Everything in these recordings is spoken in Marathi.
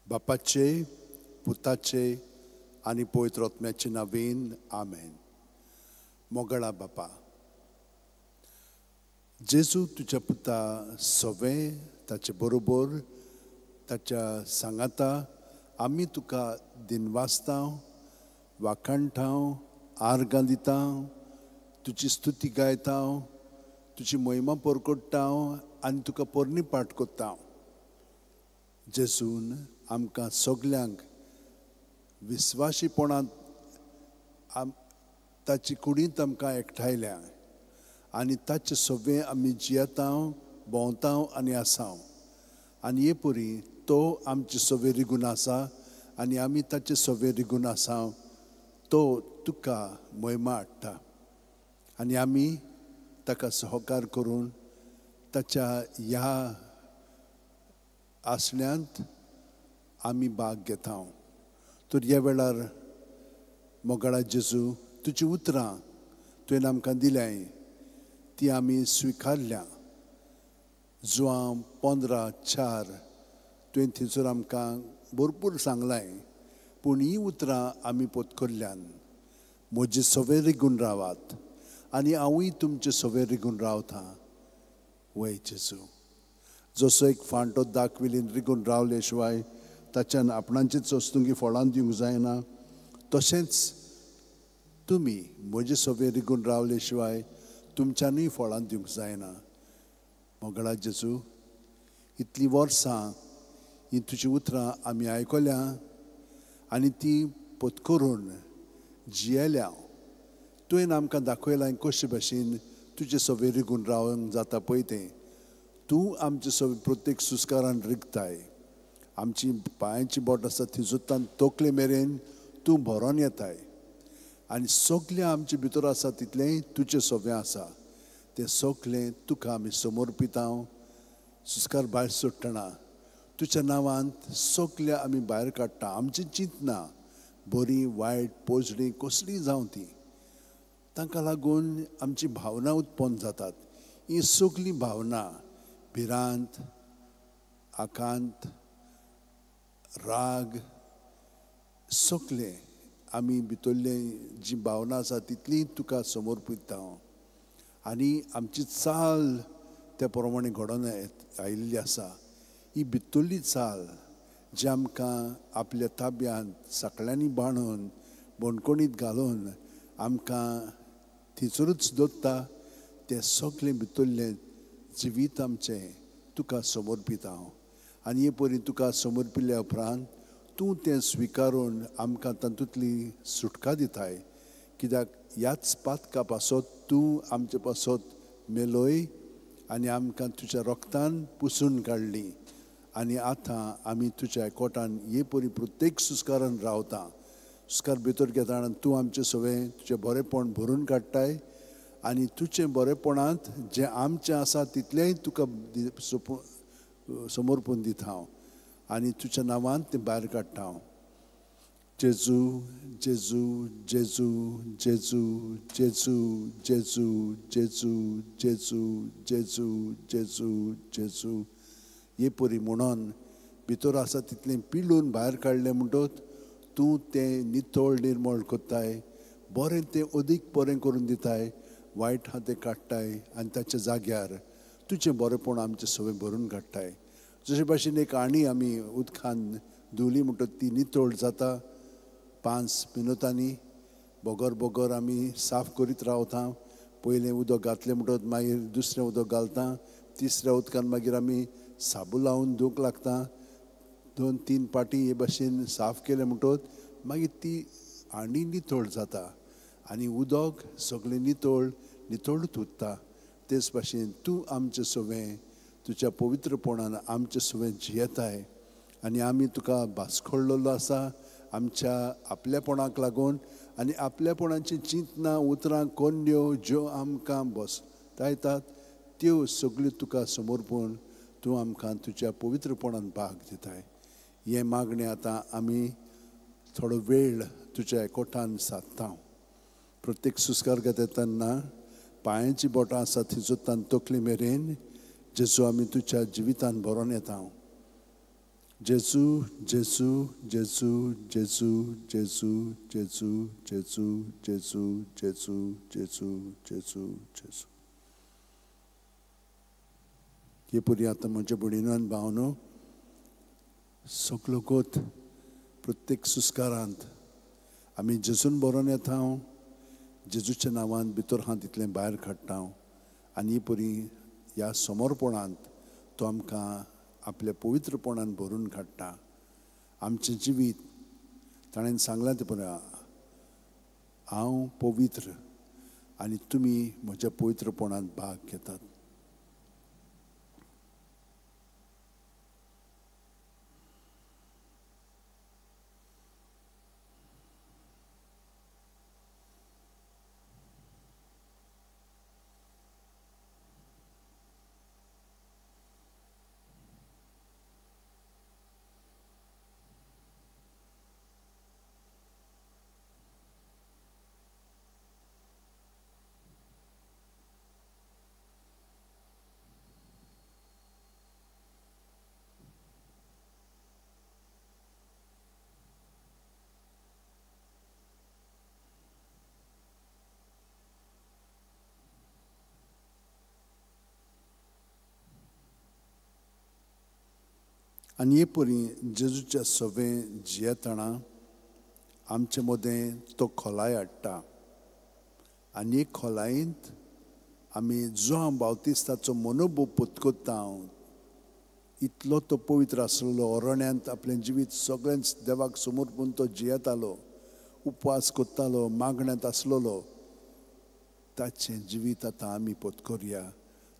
बापाचे, पुताचे आणि पवित्र आत्म्याचे नावेन आमेन. मोगळा बापा, जेजू तुझ्या पुता सवे ताचे बरोबर ताच्या सांगाता आमी तुका दिनवासतां वाखाणटां आर्गां दितां, तुजी स्तुती गायतां, तुजी महिमा परकोडटां आनी तुका पोरणी पाठ कोत्तां. जेजून आमकां सगल्यांक विस्वाशीपणान ताची कुडींत आमकां एकठायल्या आनी ताचे सवे आमी जियेतां, भोंवतां आनी आसां. आनी हे परी तो आमचे सवे रिगून आसा आनी आमी ताचे सवे रिगून आसां. तो तुका महिमा हाडटा आनी आमी ताका सहकार करून ताच्या ह्या आसण्यांत आमी भाग घेता. तर ह्या वेळार मोगळा जेजू, तुजी उतरां तुवें आमकां दिल्याय ती आमी स्विकारल्या. जुआं 15:4 तुवें थंयसर आमकां भरपूर सांगलाय, पूण ही उतरां आमी पोतकल्ल्यान. म्हजे सवे रिगून रावात आनी हांवूय तुमचे सवे रिगून रावतां. वय जेजू, जसो एक फांटो दाखविलीन रिगून रावले शिवाय ताच्यान आपणाचीच वस्तुंकी फळां दिवंक जायना, तशेंच तुमी म्हजे सवे रिगून रावले शिवाय तुमच्यांनूय फळां दिवंक जायना. मोगळा जेजू, इतलीं वर्सां ही तुजी उतरां आमी आयकल्या आनी ती पोतकरून जियेल्या. तुवें आमकां दाखयलां कशे भाशेन तुजे सवे रिगून रावंक जाता पळय तें. तूं आमचे सवे प्रत्येक सुस्कारान रिगताय. आमची पांयाची बोट आसा ती सुद्दां तोकले मेरेन तूं भरोन येताय आनी सगलें आमचे भितर आसा तितलें तुजें सवें आसा. तें सगलें तुका आमी समर्पितां. सुस्कार भायर सोडटना तुज्या नांवांत सगलें आमी भायर काडटा. आमची चिंतना बरी वायट पोजडी कसलीय जावं ती, तांकां लागून आमची भावना उत्पन्न जातात. ही सगली भावना भिरांत, आकांत, राग सगलें आमी भितरले जी भावना आसा तितली तुका समर्पिता. आनी आमची चाल त्या प्रमाणे घडोवन आयिल्ली आसा. ही भितरली चाल जी आमकां आपल्या ताब्यांत साकळ्यांनी बांदून बोणकोणीत घालून आमकां थिंचरूच दवरता, तें सगलें भितरलें जिवीत आमचें तुका समर्पिता. आनी हे परी तुका समर्पिल्ल्या उपरांत तूं तें स्विकारून आमकां तातूंतली सुटका दिताय. कित्याक ह्याच पातका पासत तूं आमचे पासत मेलोय आनी आमकां तुज्या रोगतान पुसून काडली. आनी आतां आमी तुज्या एकवटान हे परी प्रत्येक सुस्कारान रावता. सुस्कार भितर घेतना तूं आमचें सवें तुजें बरेंपण भरून काडटाय आनी तुजें बरेंपणांत जें आमचें आसा तितलेंय तुका समर्पून दिता हांव आनी तुज्या नांवांत तें भायर काडटा हांव. जेजू जेजू जेजू जेजू जेजू जेजू जेजू जेजू जेजू जेजू जेजू हे परी म्हणून भितर आसा तितलें पिळून भायर काडलें म्हणटच तूं तें नितळ निर्मळ कोत्ताय. बरें तें अदीक बरें करून दिताय, वायट आहा तें काडटाय आनी ताच्या जाग्यार तुजें बरेंपण आमचें सवें भरून काडटाय. जशे भाशेन एक आणी आमी उदकान धुली म्हणटच ती नितळ जाता. 5 मिनटांनी बोगोर बोगोर आमी साफ करीत रावता. पयलें उदक घातलें म्हणटच मागीर दुसरें उदक घालता. तिसऱ्या उदकान मागीर आमी साबू लावन धुवंक लागता. 2-3 पाटी हे भाशेन साफ केलें म्हणटच मागीर ती आणी नितळ जाता आनी उदक सगळें नितळूच उरता. तेच भाशेन तूं आमचें सवें तुज्या पवित्रपणान आमचें सवें जियेताय आनी आमी तुका भासकळ्ळो आसा आमच्या आपल्यापणाक लागून आनी आपल्यापणाची चिंतना उतरां कोन्यो ज्यो आमकां बसतायतात त्यो सगल्यो तुका समर्पून तूं आमकां तुज्या पवित्रपणान भाग दिताय. हे मागणें आतां आमी थोडो वेळ तुज्या एकवटान सादता. प्रत्येक सुस्कार घेता तेन्ना पांयाची बोटां आसा थंय सुद्दां तकले मेरेन जेजू आमी तुज्या जिवितान भरोन येता. जेजू जेजू जेजू जेजू जेजू जेजू जेजू जेजू जेजू जेजू जेजू जेजू हे पुरी आतां म्हज्या बुडीनान भावनो सगलो गोत प्रत्येक सुस्कारांत आमी जेजून बरोवन येता हांव जेजूच्या नांवान भितर हात इतलें भायर काडटा हांव आनी ही पुरी ह्या समोरपणांत तो आमकां आपल्या पवित्रपणान भरून काडटा आमचें जिवीत ताणें सांगलां तें पळय हांव पवित्र आनी तुमी म्हज्या पवित्रपणांत भाग घेतात आनी हे परी जेजूच्या सवें जियेतना आमचे मदें तो खोलाय हाडटा आनी हे खोलायेंत आमी जो हांव बावतिस्ताचो मनोभव पत्कोत्ता हांव इतलो तो पवित्र आसलेलो अरण्यांत आपलें जिवीत सगळेंच देवाक समोर पूण तो जियेतालो उपवास कोत्तालो मागण्यांत आसलेलो ताचें जिवीत आतां आमी पत्करुया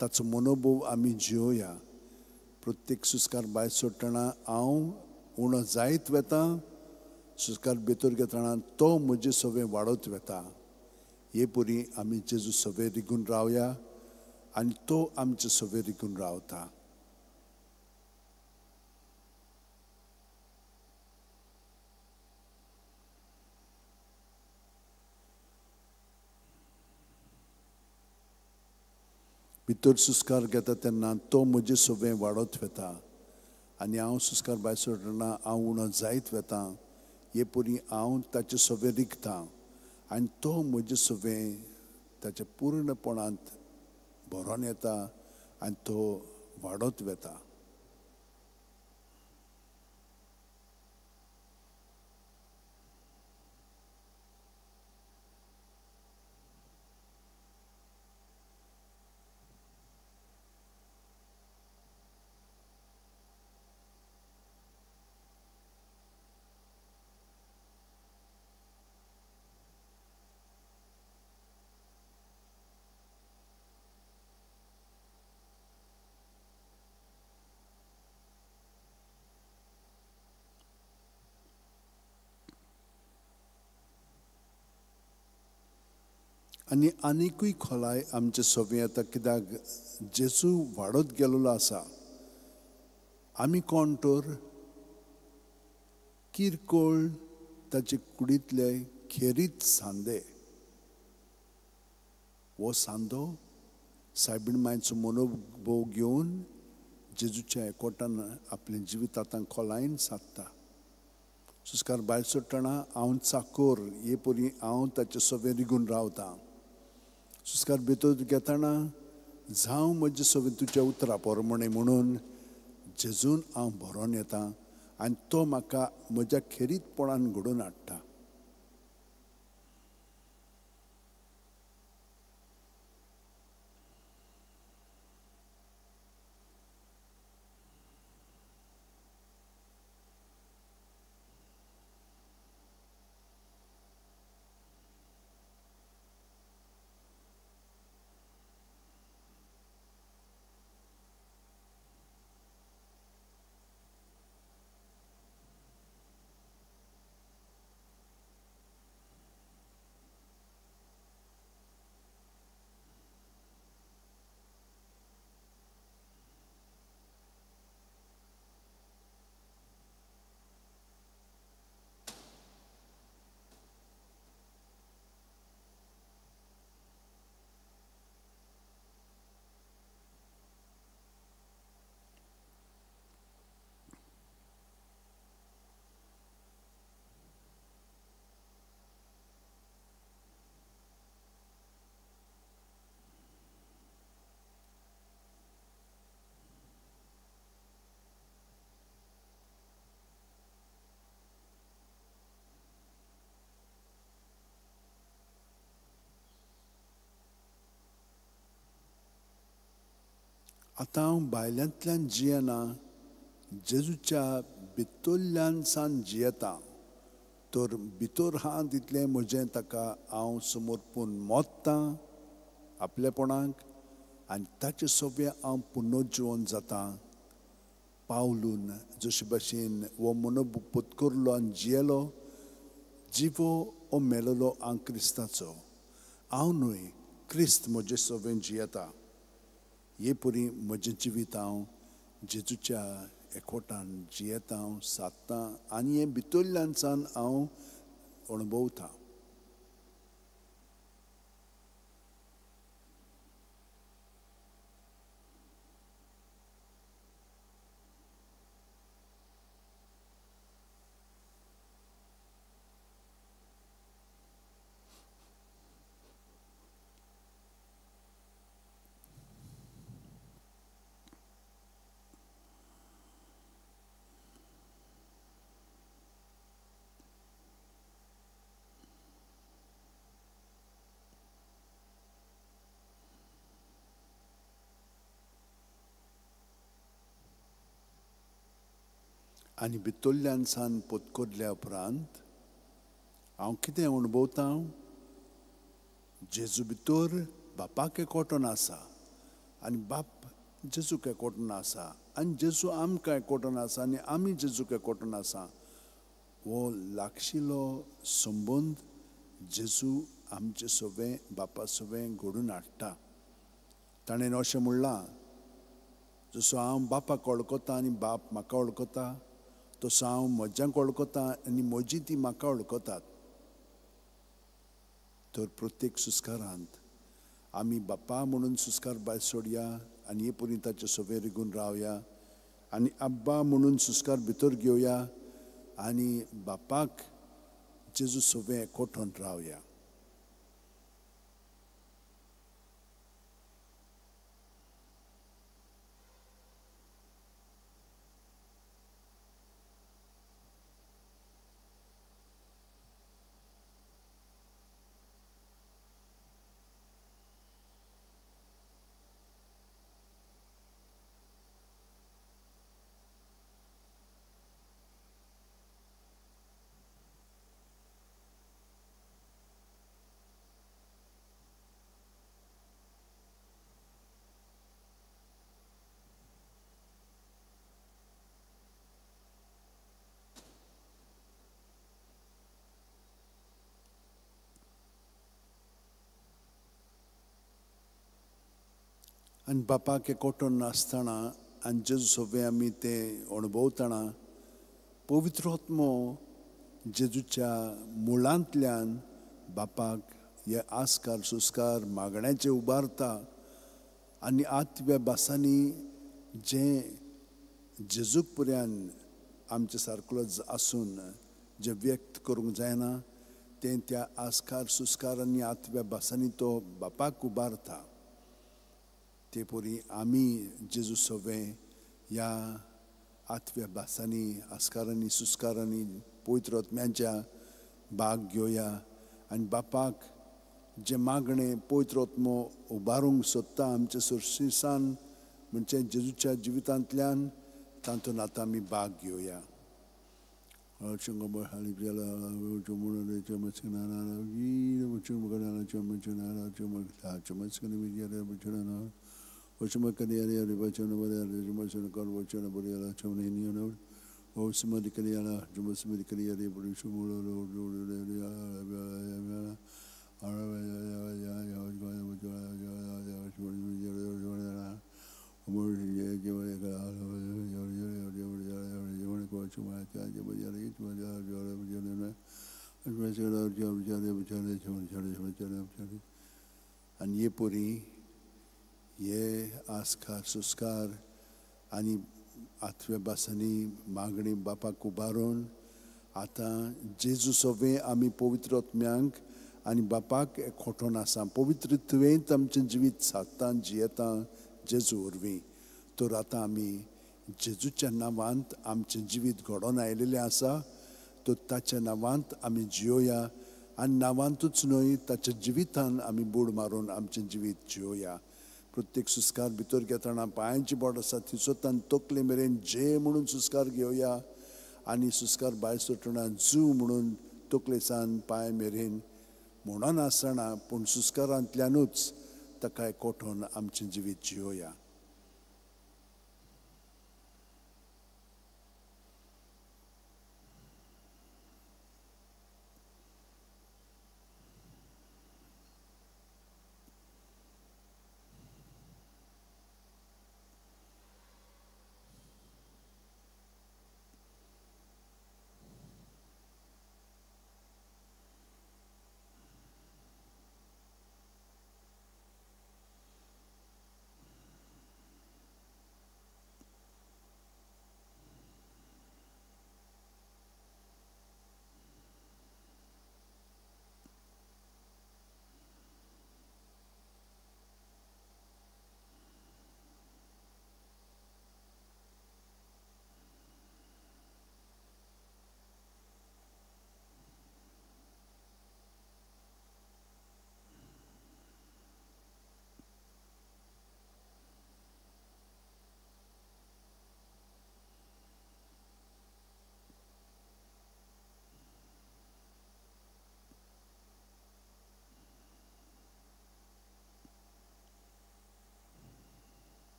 ताचो मनोभव आमी जियोया प्रत्येक सुस्कार भायर सोडटना हांव उणो जायत वेतां सुस्कार भितर घेतना तो म्हजे सवें वाडत वेता हे परी आमी जेजू सवें रिगून रावया आनी तो आमचे सवें रिगून रावता भितर सुस्कार घेता तेन्ना तो म्हजे सवें वाडत वेता आनी हांव सुस्कार भायर सोडटना हांव उणो जायत वेता हे परी हांव ताचे सवें रिगतां आनी तो म्हजे सवें ताच्या पूर्णपणांत भरोन येता आनी तो वाडत वेता आनी आनिकूय खोलाय आमचे सवें येता कित्याक जेजू वाडत गेलोलो आसा आमी कोण तर किरकोळ ताचे कुडींतले खेरीत सांदे हो सांदो सायबीण मांयचो मनोभव घेवन जेजूच्या एकवटान आपलें जिवीत आतां खोलायेन सादता सुस्कार भायर सोडटना हांव चाकोर हे परी हांव ताचे सवें रिगून रावतां सुस्कार भितर घेतना जावं म्हजे सवें तुज्या उतरा पोरमणे म्हणून जेजून हांव भरोन येतां आनी तो म्हाका म्हज्या खेरीतपणान घडोवन हाडटा आतां हांव भायल्यांतल्यान जियेना, जेजूच्या भितरल्यान सान जियेता. तर भितर आहा तितलें म्हजें ताका हांव समर्पण मोत्तां आपलेपणाक, आनी ताचें सगळें हांव पुनर्जीवन जाता. पावलून जशे भाशेन हो मनोबूक पत्करलो आनी जियेलो, जिवो ओ मेलोलो हांव क्रिस्ताचो. हांव न्हय, क्रिस्त म्हजे सवें जियेता. हे परी म्हजें जिवीत हांव जेजूच्या एकवटान जियेता, हांव सादतां आनी हें भितरल्यान सान हांव अणभवतां. आनी भितरल्यान सान पत्करल्या उपरांत हांव कितें अणभवतां? जेजू भितर बापाक एकवटून आसा, आनी बाप जेजूक एकवटून आसा, आनी जेजू आमकां एकवटून आसा, आनी आमी जेजूक एकवटून आसा. हो लागशिल्लो संबंद जेजू आमचें सगळें बापा सगळें घडोवन हाडटा. ताणें अशें म्हणलां, जसो हांव बापाक वळखता आनी बाप म्हाका वळखता, तसो हांव म्हज्यांक वळखता आनी म्हजी ती म्हाका वळखतात. तर प्रत्येक सुस्कारांत आमी बापा म्हणून सुस्कार भायर सोडया आनी हे परी ताचे सगळे रिगून रावया, आनी आब्बा म्हणून सुस्कार भितर घेवया आनी बापाक जेजू सगळें एकवटून रावया. आनी बापाक एकवटून नासतना आनी जेजू सगळें आमी तें अणभवतना पवित्र आत्मो जेजूच्या मुळांतल्यान बापाक हे आस्कार सुस्कार मागण्याचे उबारता. आनी आत्व्या भासांनी जें जेजूक पर्यान आमचे सारको आसून जें व्यक्त करूंक जायना, तें त्या आस्कार सुस्कार आनी आत्व्या भासांनी तो बापाक उबारता. ते परी आमी जेजू सगळें ह्या आत्व्या भासांनी आस्कारांनी सुस्कारांनी पवित्र आत्म्याच्या भाग घेवया आनी बापाक जे मागणें पवित्र आत्मो उबारूंक सोदता आमचे सुरशीसान म्हणजे जेजूच्या जिवितांतल्यान, तातूंत आतां आमी भाग घेवया. आनी हे परी हे आस्कार सुस्कार आनी आत्व्या भासांनी मागणी बापाक उबारून आतां जेजू सगळें आमी पवित्र आत्म्यांक आनी बापाक एकवटून आसा. पवित्रत्वेंत आमचें जिवीत सादता जियेता जेजू वरवीं. तर आतां आमी जेजूच्या नांवांत आमचें जिवीत घडोवन आयिल्लें आसा. तर ताच्या नांवांत आमी जियोया आनी नांवांतूच न्हय ताच्या जिवितान आमी बूड मारून आमचें जिवीत जियोया. प्रत्येक सुस्कार भितर घेतना पांयांची बोट आसा थिसोतान तकले मेरेन जे म्हणून सुस्कार घेवया आनी सुस्कार भायर सरतना जू म्हणून तकलेसान पांय मेरेन म्हणून आसतना पूण सुस्कारांतल्यानूच ताका एकवटून आमचें जिवीत जियोया.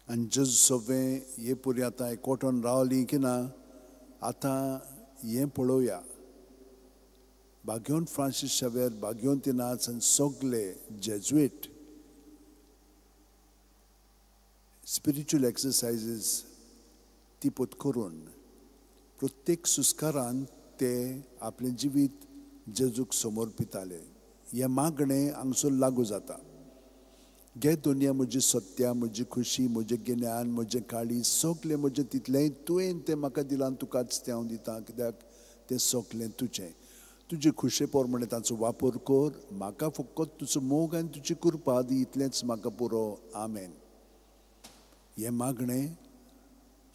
आनी जेजू सगळें हे पुरी आतां एकवटून रावलीं की ना आतां हें पळोवया. बागेवन फ्रांसीस शावेर बागेवन तिनाच आनी सगळे जेजुईट स्पिरिच्युअल एक्सरसायजीस ती करून प्रत्येक सुस्कारान ते आपलें जिवीत जेजूक समर्पिताले. हें मागणें हांगसर लागू जाता. घे दुनिया म्हजी सत्या म्हजी खुशी म्हजें गिन्यान म्हजें काळीज सगलें म्हजें तितलेंय तुवें तें म्हाका दिलां तुकाच तें हांव दितां कित्याक तें सगलें तुजें. तुजे खुशे प्रमाणे ताचो वापर कर. म्हाका फकत तुजो मोग आनी तुजी कृपा दी इतलेंच म्हाका पुरो. आमेन. हें मागणें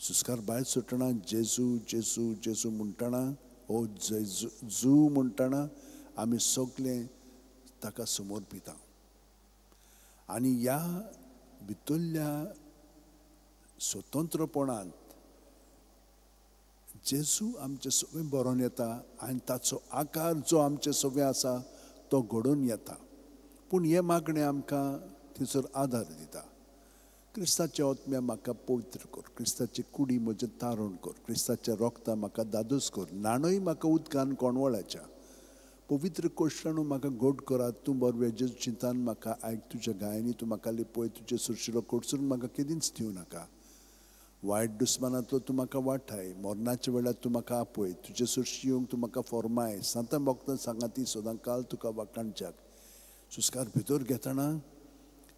सुस्कार भायर सरतना जेजू जेजू जेजू म्हणटना ओ जेजू म्हणटना आमी सगलें ताका समर्पिता. आनी ह्या भितरल्या स्वतंत्रपणांत जेजू आमचें सगळें बरोवन येता आनी ताचो आकार जो आमचें सगळें आसा तो घडोवन येता. पूण हे मागणें आमकां थंयसर आदार दिता. क्रिस्ताच्या आत्म्या म्हाका पवित्र कर. क्रिस्ताची कुडी म्हजें तारण कर. क्रिस्ताच्या रोगता म्हाका दादोस कर. नाणय म्हाका उदकान कोणवळाच्या. पवित्र कोश्टाणू म्हाका गोड करात. तूं बरो जेजू चिंतान म्हाका आयक तुज्या गायांनी तूं म्हाका लिपय. तुजे सुरशिलो कडसून म्हाका केदींच दिवं नाका. वायट दुस्मानांतलो तूं म्हाका वाठाय. मरणाच्या वेळार तूं म्हाका आपय. तुजे सुरशी येवंक तूं म्हाका फॉर्माय. सांतां भक्तां सांगाती सदां काल तुका वाखाणच्याक. सुस्कार भितर घेतना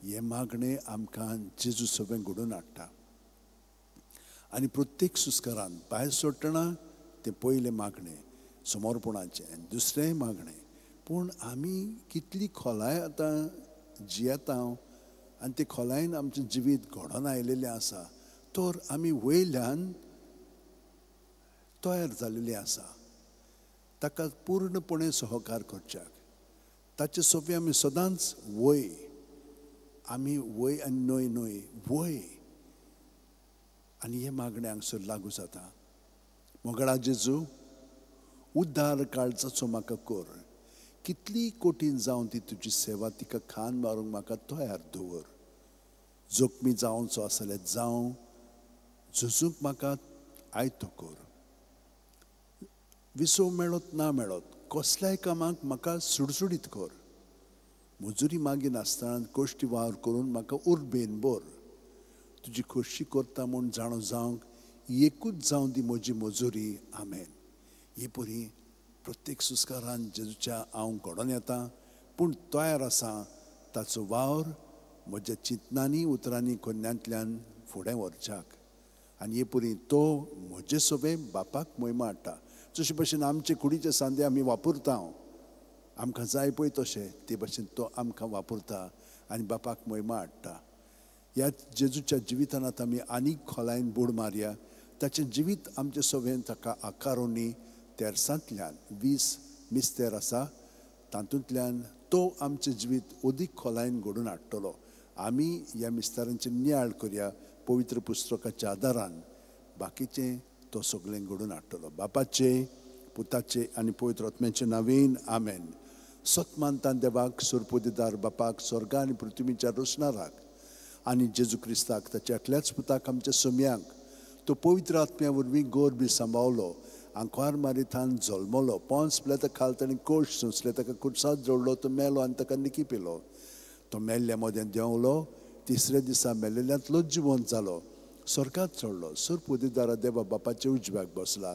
हे मागणें आमकां जेजू सगळें घडोवन हाडटा. आनी प्रत्येक सुस्कारान भायर सरतना तें पयलें मागणें समर्पणाचें. दुसरें मागणें. पूण आमी कितली खोलाय आतां जियेता आनी ते खोलायेन आमचें जिवीत घडोवन आयलेलें आसा तर आमी वयल्यान तयार जाल्लेलीं आसा ताका पूर्णपणे सहकार करच्याक. ताचे सगळें आमी सदांच वय. आमी वय आनी न्हय न्हय वय. आनी हें मागणें हांगसर लागू जाता. मोगळा जेजू उद्धार काळजाचो म्हाका कर. कितली कठीण जावं ती तुजी सेवा तिका खान मारूंक म्हाका तयार दवर. जोखमी जावचो आसल्यार जावं झुजूंक म्हाका आयतो कर. विसव मेळत ना मेळत कसल्याय कामाक म्हाका सुडसुडीत कर. मजुरी मागी नासतना कोश्टी वावर करून म्हाका उर्बेन बोर. तुजी खोशी करता म्हूण जाणो जावंक एकूच जावं दी म्हजी मजुरी. आमेन. ही परी प्रत्येक सुस्कारान जेजूच्या हांव घडोवन येता, पूण तयार आसा ताचो वावर म्हज्या चिंतनांनी उतरांनी कोन्यांतल्यान फुडें व्हरच्याक. आनी हे परी तो म्हजे सोबे बापाक महिमा हाडटा. जशे भशेन आमचे कुडीचे सांदे आमी वापरता, आमकां जाय पळय तशें, ते भशेन तो आमकां वापरता आनी बापाक महिमा हाडटा. ह्या जेजूच्या जिवितांत आमी आनीक खोलायन बुड मारया. ताचें जिवीत आमचे सोबेन ताका आकारोनी तेरसांतल्यान 20 मिस्तेर आसा, तातूंतल्यान तो आमचें जिवीत अदीक खोलायन घडोवन हाडटलो. आमी ह्या मिस्तारांचे नियाळ करया पवित्र पुस्तकाच्या आदारान. बाकीचें तो सगळें घडोवन हाडटलो. बापाचे, पुताचे आनी पवित्र आत्म्याचे नांवेन. आमेन. सतमानतान देवाक, सुरपोदीदार बापाक, स्वर्ग आनी पृथ्वीच्या रोशनाराक आनी जेजू क्रिस्ताक ताच्या एकल्याच पुताक आमच्या सोम्यांक तो पवित्र आत्म्या वरवीं गोरबी सांबाळलो. आंकवार मारितान जल्मलो, पोंस पिलाता खाल ताणें कोश सोंसले, ताका कुर्सांत जोडलो, तो मेलो आनी ताका निकी पिलो. तो मेल्ल्या मोद्यान देंवलो, तिसऱ्या दिसा मेल्लेल्यांतलोच जिवंत जालो, स्वर्गांत चडलो, सुरपोदीदारा देवा बापाच्या उजव्याक बसला.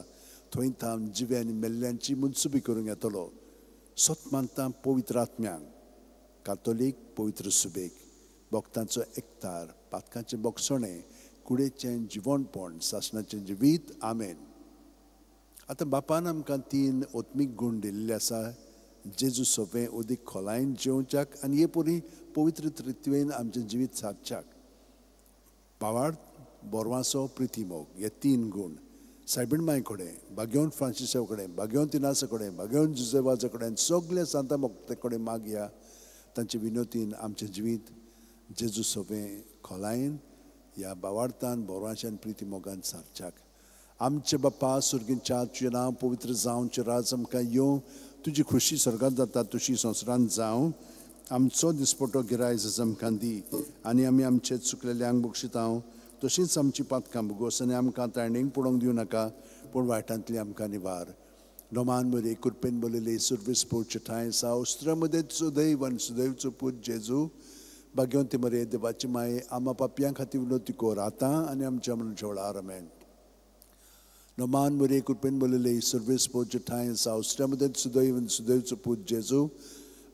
थंय थावन जिवे आनी मेल्ल्यांची मुनसुबी करूंक येतलो. सतमानता पवित्र आत्म्यांक, कातोलीक पवित्र सुबेक, भक्तांचो एकतार, पातकांचें बोगसणें, कुडेचें जिवणपण, सासणाचें जिवीत. आमेन. आतां बापान आमकां 3 ओत्मीक गूण दिल्ले आसा जेजू सोबें अदीक खोलायन जेवच्याक आनी हे परी पवित्र तत्वेन आमचें जिवीत सादच्याक. पावाड, बोरवांसो, प्रितीमोग हे 3 गूण सायबीण माय कडेन, बागेवन फ्रांसिसा कडेन, बागेवन तिनासा कडेन, बागेवन जुजेवाजा कडेन, सगळे सांता मोगते कडेन मागया. तांचे विनोतीन आमचें जिवीत जेजू सोबें खोलायन ह्या बावार्थान, बोरवांशान, प्रितीमोगान सारच्याक. आमचे बाप्पा सुर्गींच्या, तुजें नांव पवित्र जावं, तुजें राज आमकां येवं, तुजी खुशी स्वर्गांत जाता तशी संवसारांत जावं. आमचो दिसपटो गिरायज आज आमकां दी आनी आमी आमचे चुकलेल्यांक बक्षिता तशींच आमची पातकां भोगोस आनी आमकां तारणेक पडोवंक दिवं नाका, पूण वायटांतली आमकां निवार. नोमान बरे कृपेन बोलले सुर्वेस पोरचे ठांय आसा, उस्त्रामध्ये सुदैव आनी सुदैवचो पूत जेजू, भाग्यवंती मरे देवाची माये, आमा पापयां खातीर विनोती कोर आतां आनी आमच्या मनच्या वेळार. आमेन. नोमान बरे कृपेन बोलले सुर्वेस पोरचे ठांय आसा, उस्त्रामध्ये सुदैव आनी सुदैवचो पूत जेजू,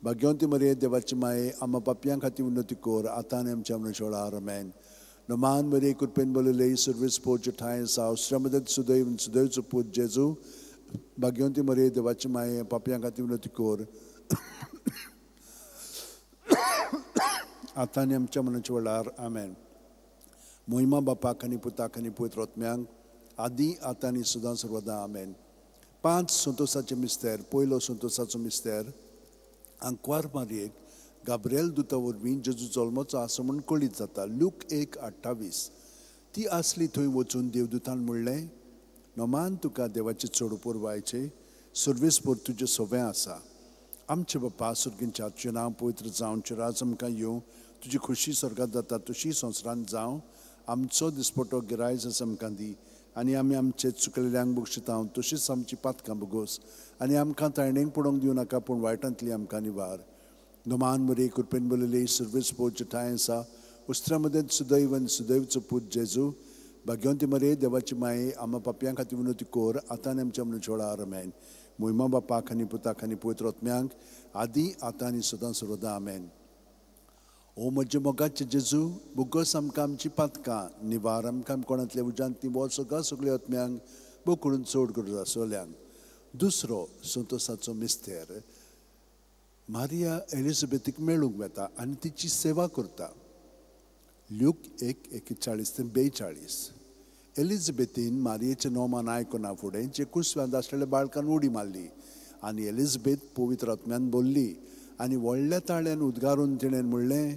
भाग्यवंती मरे देवाची माये, आमा पापयां खातीर विनोती कोर आतां आनी आमच्या मनच्या वेळार. आमेन. नोमान बरे कृपेन बोलले सुर्वेस पोरचे ठांय आसा, उस्त्रामध्ये सुदैव आनी सुदैवचो पूत जेजू, भाग्यवंती मरे देवाची माये, पापयां खातीर विनोती कोर आतां आनी आमच्या मनाच्या वेळार. आमेन. महिमा बापाक आनी पुताक आनी पवित्र आत्म्यांक, आदी आतां आनी सदां सर्वदा. आमेन. 5 संतोसाचे मिस्तेर. पयलो संतोसाचो मिस्तेर, आंकवार मारयेक गाब्रिएल दुता वरवीं जेजू जल्माचो आसा म्हूण कळीत जाता. लूक 1:28. ती आसली थंय वचून देवदूतान म्हणलें, नोमान तुका देवाचे चोडूपोर वायचे, सुर्वेस पोर तुजे सोबें आसा. आमचे बाप्पा सुर्गींच्या, तुजें नांव पवित्र जावं, तुजें राज आमकां येवं, तुजी खुशी स्वर्गांत जाता तशी संवसारांत जावं. आमचो दिसपटो गिरायज आसा आमकां दी आनी आमी आमचे चुकलेल्यांक बक्षिता तशीच आमची पातकां भोगोस आनी आमकां तारणेक पडोवंक दिवं नाका, पूण वायटांतली आमकां निवार. नोमान बरे कृपेन बोलले सुर्वेस पोरचे ठांय आसा, उस्त्रामध्ये सुदैव आनी सुदैवचो पूत जेजू, भाग्यवंती मरे देवाची माये, आमा पापयां खातीर विनोती कोर आतां आनी आमच्या मनच्या वेळार. आमेन. महिमा बापाक आनी पुताक आनी पवित्र आत्म्यांक, आदी आतां आनी सदां सर्वदा. आमेन. ओ म्हजे मोगाचे जेजू, भोगोस आमकां आमची पातकां, निवार आमकां कोणांतल्या उजांत वो सगळ्या आत्म्यांक बोकडून चड करूं सोल्यांक. दुसरो संतोसाचो मिस्तेर, मारिया एलिझाबेथीक मेळूंक वेता आनी तिची सेवा करता. लूक 1:41-42. एलिझाबेथीन मारियेचें नोमान आयकना फुडें जे कुसव्यांत आसलेल्या बाळकान उडी मारली आनी एलिझाबेथ पवित्र आत्म्यान बोल्ली आनी व्हडल्या ताळ्यान उद्गारून तिणें म्हणलें,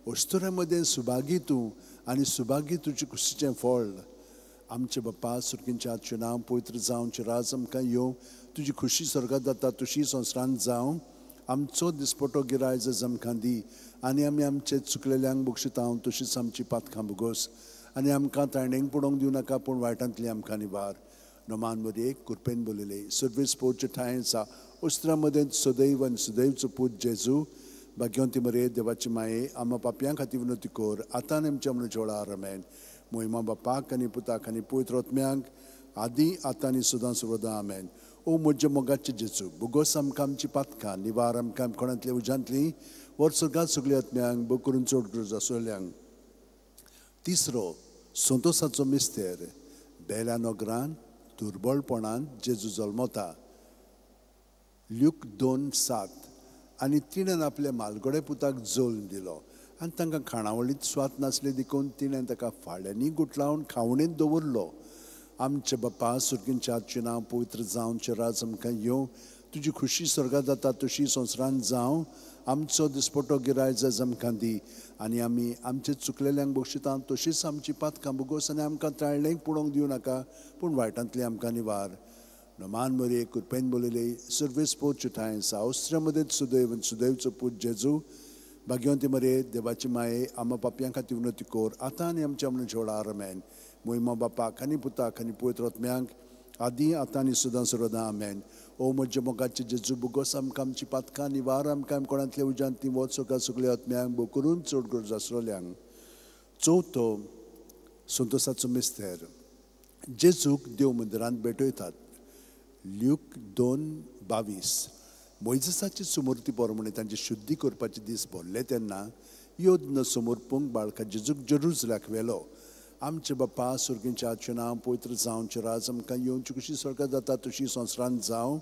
अस्तुऱ्यामध्ये सुभागी तूं आनी सुभागी तुजें कुशीचें फळ. आमचे बाप्पा सुर्गींच्या, तुजें नांव पवित्र जावं, तुजें राज आमकां येवं, तुजी खुशी स्वर्गांत जाता तशी संवसारांत जावं. आमचो दिसपटो गिरायज आमकां दी आनी आमी आमचे चुकलेल्यांक बक्षिता तशीच आमची पातकां भोगोस आनी आमकां ताणेंक पडोवंक दिवं नाका पूण वायटांतली आमकां निवार. नोमान मरे कृपेन बोलिले सर्वीस पोवचे ठांय आसा उस्त्रा मदें सदैव आनी सदैवचो पूत जेजू भाग्यवंती मरे देवाची माये आम्हा पापयां खातीर विनोती कोर आतां आनी आमच्या मनूच्या वेळार आमेन. मोहिमा बापाक आनी पुताक आनी पवित्र आत्म्यांक आदी आतां आनी सदां सर्वदां आमेन. ओ म्हज्या मोगाचे जेजू बुगोस आमकां आमची पातकां निवार आमकां कोणांतल्या उज्यांतली वर सुर्गांत सगळ्या आत्म्यांक बो करून चड गरज आसलेल्यांक. तिसरो संतोसाचो मिस्तेर बेल्या नोगरान दुर्बळपणान जेजू जल्मता. ल्यूक 2:7 आनी तिणें आपल्या मालगडे पुताक जल्म दिलो आनी तांकां खाणावळींत स्वात नासले देखून तिणें ताका फाळ्यांनी गुटलावन खावणेंत दवरलो. आमचे बापा सुर्गींच्या नांव पवित्र जावं राज आमकां येवं तुजी खुशी स्वर्गांत जाता तशी संवसारांत जावं. आमचो दिसपटो गिराय जज आमकां दी आनी आमी आमचे चुकलेल्यांक बक्षिता तशीच आमची पातकां बुगोस आनी आमकां ताळ्ळेंक पडोवंक दिवं नाका पूण वायटांतली आमकां निवार. नोमान मरे कृपेन बोलिले सर्वेस पोवचे ठांय आसा अस्त्र्या मदें सुदैव आनी सुदैवचो पूत जेजू भाग्यवंती मरे देवाची माये आम्हा पापयां खातीर विनोती कोर आतां आनी आमच्या मनूच्या वेळार आमेन. मोहिमा बापाक आनी पुताक आनी पवित्र आत्म्यांक आदी आतां आनी सदां सर्वदां आमेन. ओ म्हज्या मोगाचे जेजू बुगोस आमकां आमची पातकां निवार आमकां कोणांतल्या उज्यांत वच सकाळ सगळ्या आत्म्यांक बो करून चड गरज आसलेल्यांक. चवथो संतोसाचो मिस्तेर जेजूक देव मंदिरांत भेटयतात. ल्यूक 2:22 मोइजेसाची सुमूर्ती पोरमणे तांचे शुद्धी करपाचे दीस भरले तेन्ना योद्न समोरपूंक बाळका जेजूक जेरुसलाक व्हेलो. आमचे बापा सुर्गींच्या नांव पवित्र जावं राज आमकां येवची कशी स्वर्गांत जाता तशी संवसारांत जावं.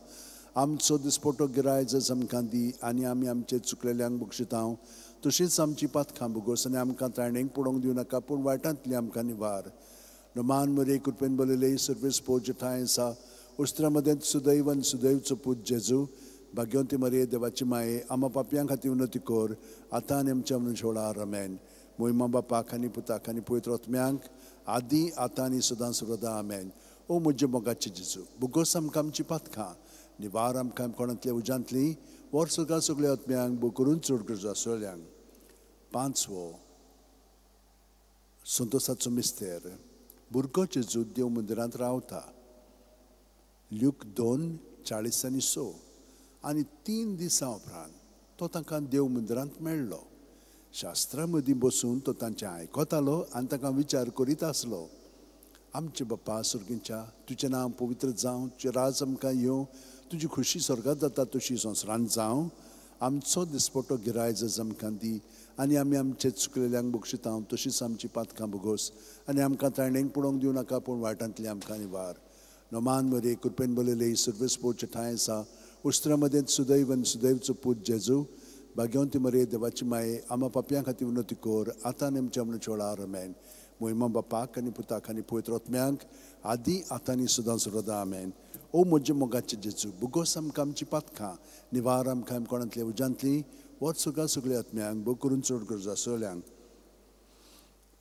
आमचो दिसपटो गिराय जस आमकां दी आनी आमी आमचे चुकलेल्यांक बक्षिता तशीच आमची पातकां बुगोस आनी आमकां ताणेंक पडोवंक दिवं नाका पूण वायटांतली आमकां निवार. नोमान मरे कृपेन बोलिले सर्वेस पोवचे ठांय आसा उस्त्रा मदें सुदैव आनी सुदैवचो पूत जेजू भाग्यवंती मरे देवाची माये आम्हा पापयां खातीर विनोती कोर आतां आनी आमच्या मनूच्या वेळार आमेन. मोहिमा बापाक आनी पुताक आनी पवित्र आत्म्यांक आदी आतां आनी सदां सर्वदां आमेन. ओ म्हज्या मोगाचे जेजू बुगोस आमकां आमची पातकां निवार आमकां कोणांतल्या उज्यांतली वर सकाळ सगळ्या आत्म्यांक बो करून चड गरज आसलेल्यांक. पांचवो संतोसाचो मिस्तेर भुरगो जेजू देव मंदिरांत रावता. ल्यूक 2:40-6 आनी 3 दिसां उपरांत तो तांकां देव मंदिरांत मेळ्ळो. शास्त्रां मदीं बसून तो तांचें आयकतालो आनी तांकां विचार करीत आसलो. आमचे बापा सुर्गींच्या तुजें नांव पवित्र जावं तुजें राज आमकां येवं तुजी खुशी स्वर्गांत जाता तशी संवसारांत जावं. आमचो दिसपटो गिराय जज आमकां दी आनी आमी आमचे चुकलेल्यांक बक्षिता तशीच आमची पातकां बुगोस आनी आमकां ताणेंक पडोवंक दिवं नाका पूण वायटांतली आमकां निवार. नोमान मरे कृपेन बोलिले सर्वेस पोवचे ठांय आसा उस्त्रा मदें सुदैव आनी सुदैवचो पूत जेजू भाग्यवंती मरे देवाची माये आम्हा पापयां खातीर विनोती कोर आतां आनी आमच्या मनूच्या वेळार आमेन. मोहिमा बापाक आनी पुताक आनी पवित्र आत्म्यांक आदी आतां आनी सदां सर्वदां आमेन. ओ म्हज्या मोगाचे जेजू बुगोस आमकां आमची पातकां निवार आमकां कोणांतल्या उज्यांतली वर सकाळ सगळ्या आत्म्यांक बो करून चड गरज आसलेल्यांक.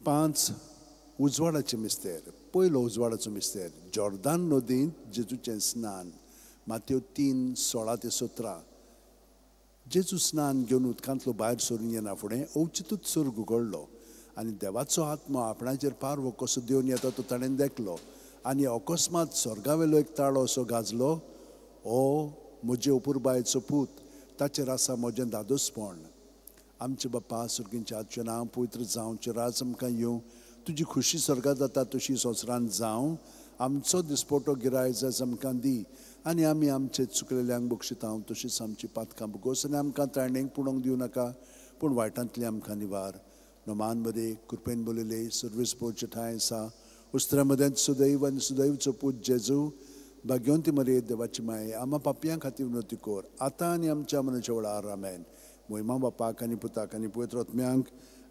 5 उजवाडाचें मिस्तेर पयलो उजवाडाचो मिस्तेर जॉर्दान नदींत जेजूचें स्नान. मातयेव 3:16-17 जेजू स्नान घेवन उदकांतलो भायर सरून येना फुडें अवचितूच सर्ग उगडलो आनी देवाचो आत्मो आपणाचेर पारवो कसो देवन येता तो ताणें देखलो आनी अकस्मात स्वर्गावेलो एक ताळो असो गाजलो. ओ म्हजे अपुरबायेचो पूत ताचेर आसा म्हजें दादोसपण. आमचे बापा सुर्गींच्या नांव पवित्र जावं राज आमकां येवं तुजी खुशी स्वर्गांत जाता तशी संवसारांत जावं. आमचो दिसपटो गिराय जज आमकां दी आनी आमी आमचे चुकलेल्यांक बक्षिता तशीच आमची पातकां बुगोस आनी आमकां ताणेंक पडोवंक दिवं नाका पूण वायटांतली आमकां निवार. नोमान मरे कृपेन बोलिले सर्वेस पोवचे ठांय आसा उस्त्रा मदें सुदैव आनी सुदैवचो पूत जेजू भाग्यवंती मरे देवाची माये आम्हा पापयां खातीर विनोती कोर आतां आनी आमच्या मनूच्या वेळार आमेन. मोहिमा बापाक आनी पुताक आनी पवित्र आत्म्यांक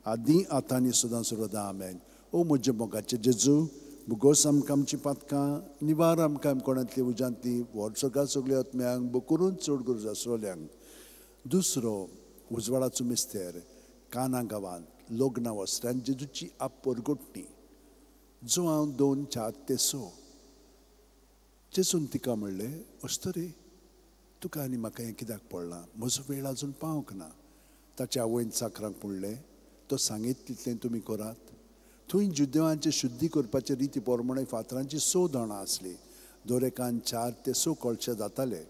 आदी आतां आनी सदां सर्वदां आमेन. ओ म्हज्या मोगाचे जेजू बुगोस आमकां आमची पातकां निवार आमकां कोणांतली उज्यांतली वर सकाळ सगळ्या आत्म्यांक बो करून चड गरज आसलेल्यांक. दुसरो उजवाडाचो मिस्तेर काना गांवांत लग्ना वस्त्रांत जेजूची आप परगोटणी जो हांव 2:4-6 जेजून तिका म्हणलें अस्तरे तुका आनी म्हाका हें कित्याक पडलां म्हजो वेळ आजून पावंक ना. ताच्या आवयन चाकरांक म्हणलें तो सांगीत तितलें तुमी करात थंय जुदेवांचे शुद्धी करपाचे रिती प्रमाणे फातरांची 6 दोणां आसली. दोरेकान 4 ते 6 कळशे जाताले.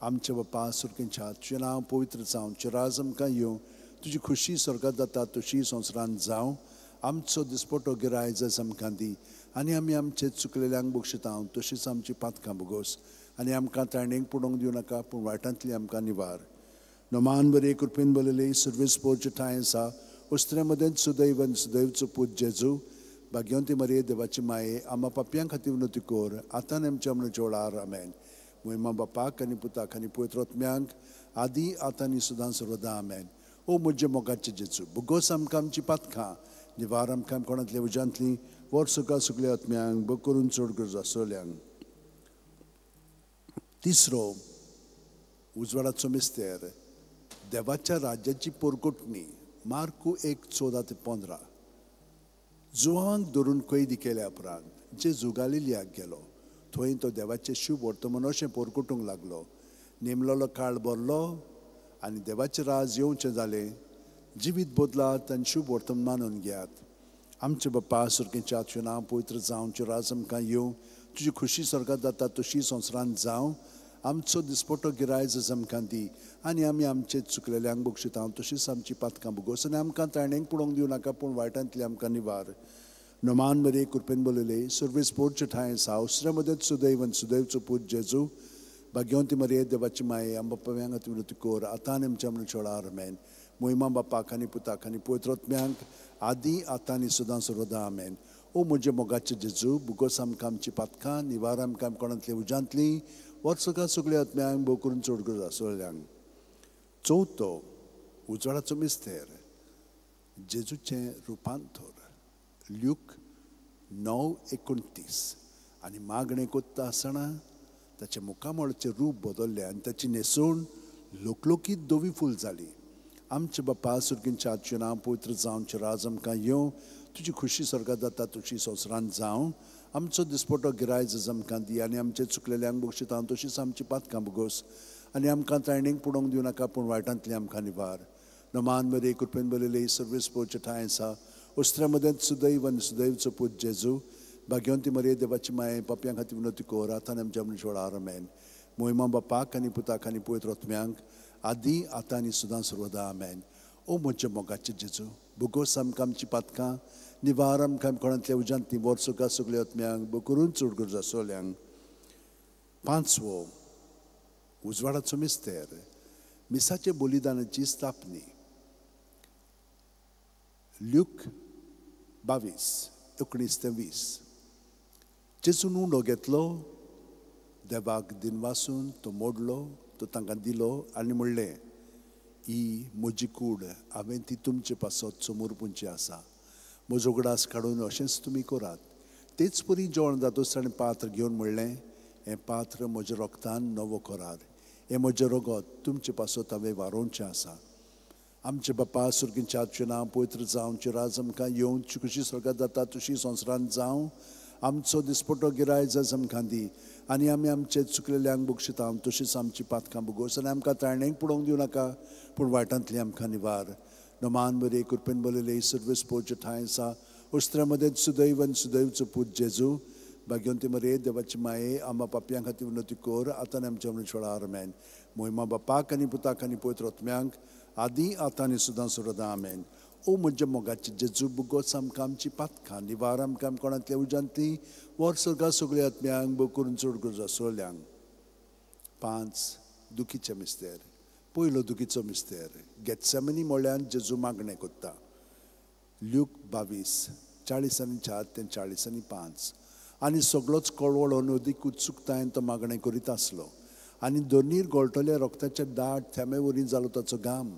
आमचे बापा सुरकेंच्या तुजें नांव पवित्र जावं, तुजें राज आमकां येवं, तुजी खुशी स्वर्गांत जाता तशी संवसारांत जावं. आमचो दिसपटो गिराय आयज आमकां दी, आनी आमी आमचे चुकलेल्यांक बक्षितां तशीच आमची पातकां भोगोस, आनी आमकां तायणेक पडोवंक दिवं नाका, पूण वायटांतली आमकां निवार. नोमान बरे कृपेन बोलले सर्वेस पोरचे ठांय आसा, उस्त्रे मदेंच सुदैवन सुदैवचो पूत जेजू, भाग्यवंती मरे देवाची माये, आम्हा पापयां खातीर विनोती कोर, आतां आमच्या मनाच्या वेळार आमेन. मोहिमा बापाक आनी पुताक आनी पवित्र आत्म्यांक आदी आतां आनी सदां सर्वदा आमेन. ओ म्हजे मोगाचे जेजू, भुगोस आमकां आमची पातकां, निवार आमकां कोणांतल्या उज्यांतली, वर सुका सुकल्या आत्म्यांक बग करून चड गरज आसोल्यांक. तिसरो उजवाडाचो मिस्तेर, देवाच्या राज्याची पोरकोटणी. मार्कू 1:14-15. जुवांक धरून कैदी केल्या उपरांत जेजू गालिलियाक गेलो. थंय तो देवाचें शुभ वर्तमान अशें पोरकोटूंक लागलो. नेमलेलो काळ भरलो आनी देवाचें राज येवचें जालें. जिवीत बदलात आनी शुभ वर्तमान मानून घेयात. आमचे बापा सुरकेच्या तुजें नांव पवित्र जावं, तुजें राज आमकां येवं, तुजी खुशी स्वर्गांत जाता तशी संवसारांत जावं. आमचो दिसपटो गिराय आयज आमकां दी, आनी आमी आमचे चुकलेल्यांक बक्षितां तशीच आमची पातकां भोगोस, आनी आमकां तायणेक पडोवंक दिवं नाका, पूण वायटांतली आमकां निवार. नोमान बरे कृपेन बोलले सर्वेस पोरचे ठांय आसा, उसऱ्या मदेंच सुदैवन सुदैवचो पूत जेजू, भाग्यवंती मरे देवाची माये, आमच्या पापयां खातीर विनोती कोर, आतां आनी आमच्या मनाच्या वेळार आमेन. मोहिमा बापाक आनी पुताक आनी पवित्र आत्म्यांक आदी आतां आनी सदां सर्वदा आमेन. ओ म्हजे मोगाचे जेजू, भुगोस आमकां आमची पातकां, निवार आमकां कोणांतली उज्यांतली, वर्सुका सगळ्या आत्म्यांक भोव करून चड गरज आसोल्यांक. चवथो उजवाडाचो मिस्तेर, जेजूचें रुपांतर. ल्यूक 9:29. आनी मागणें कोत्ता आसतना ताचे मुखामळाचें रूप बदल्लें आनी ताची न्हेसोण लोकलोकीत धवी फूल जाली. आमचे बापा सुरकेच्या तुजें नांव पवित्र जावं, तुजें राज आमकां येवं, तुजी खुशी स्वर्गांत जाता तशी संवसारांत जावं. आमचो दिसपटो गिराय आयज आमकां दी, आनी आमचे चुकलेल्यांक बक्षितां तशीच आमची पातकां भोगोस, आनी आमकां तायणेक पडोवंक दिवं नाका, पूण वायटांतली आमकां निवार. नोमान बरे कृपेन बोलले सर्वेस पोरचे ठांय आसा, उस्त्र्या मदेंच सुदैवन सुदैवचो पूत जेजू, भाग्यवंती मरे देवाची माये, पापयां खातीर विनोती कोर, आतां आमच्या मनाच्या वेळार आमेन. मोहिमा बापाक आनी पुताक आनी पवित्र आत्म्यांक आदी आतां आनी सदां सर्वदा आमेन. ओ म्हजे मोगाचे जेजू, भुगोस आमकां आमची पातकां, निवार आमकां कोणांतल्या उज्यांतली, वर्सुका सगळ्या आत्म्यांक बग करून चड गरज आसोल्यांक. पांचवो उजवाडाचो मिस्तेर, मिसाचे बलिदानाची स्थापनी. ल्यूक 22:19-20. जेजून उंडो घेतलो, देवाक दिनवासून तो मोडलो, तो तांकां दिलो आनी म्हणलें, ही म्हजी कूड, हांवें ती तुमचे पासत समोर पुंची आसा. म्हजो उगडास काडून अशेंच तुमी करात. तेच परी जेवण जातूच ताणें पात्र घेवन म्हणलें, हें पात्र म्हज्या रोगतान नवो करात. हें म्हजें रगत तुमचे पासत हांवें वारोवचें आसा. आमचे बापा सुरकेच्या तुजें नांव पवित्र जावं, तुजें राज आमकां येवं, तुजी खुशी स्वर्गांत जाता तशी संवसारांत जावं. आमचो दिसपटो गिराय आयज आमकां दी, आनी आमी आमचे चुकलेल्यांक बक्षितां तशीच आमची पातकां भोगोस, आनी आमकां तायणेक पडोवंक दिवं नाका, पूण वायटांतली आमकां निवार. नोमान बरे कृपेन बोलले सर्वेस पोरचे ठांय आसा, उस्त्र्या मदेंच सुदैवन सुदैवचो पूत जेजू, भाग्यवंती मरे देवाची माये, आम्हा पापयां खातीर विनोती कोर, आतां आनी आमच्या मनाच्या वेळार आमेन. मोहिमा बापाक आनी पुताक आनी पवित्र आत्म्यांक आदी आतां आनी सदां सर्वदा आमेन. ओ म्हजे मोगाचे जेजू, भुगोस आमकां आमची पातकां, निवार आमकां कोणांतल्या उज्यांतली, वर्सुका सगळ्या आत्म्यांक बग करून चड गरज आसोल्यांक. 5 दुखीचे मिस्तेर. पयलो दुखीचो मिस्तेर, गेत्सेमनी मोळ्यान जेजू मागणें कोत्ता. ल्यूक 22:40-4-40-5. आनी सगळोच कळवळो नदीक उत्सुकतायेन तो मागणें करीत आसलो, आनी दोनीर गळटले रोगताचे दाट थेंबे वरी जालो ताचो घाम.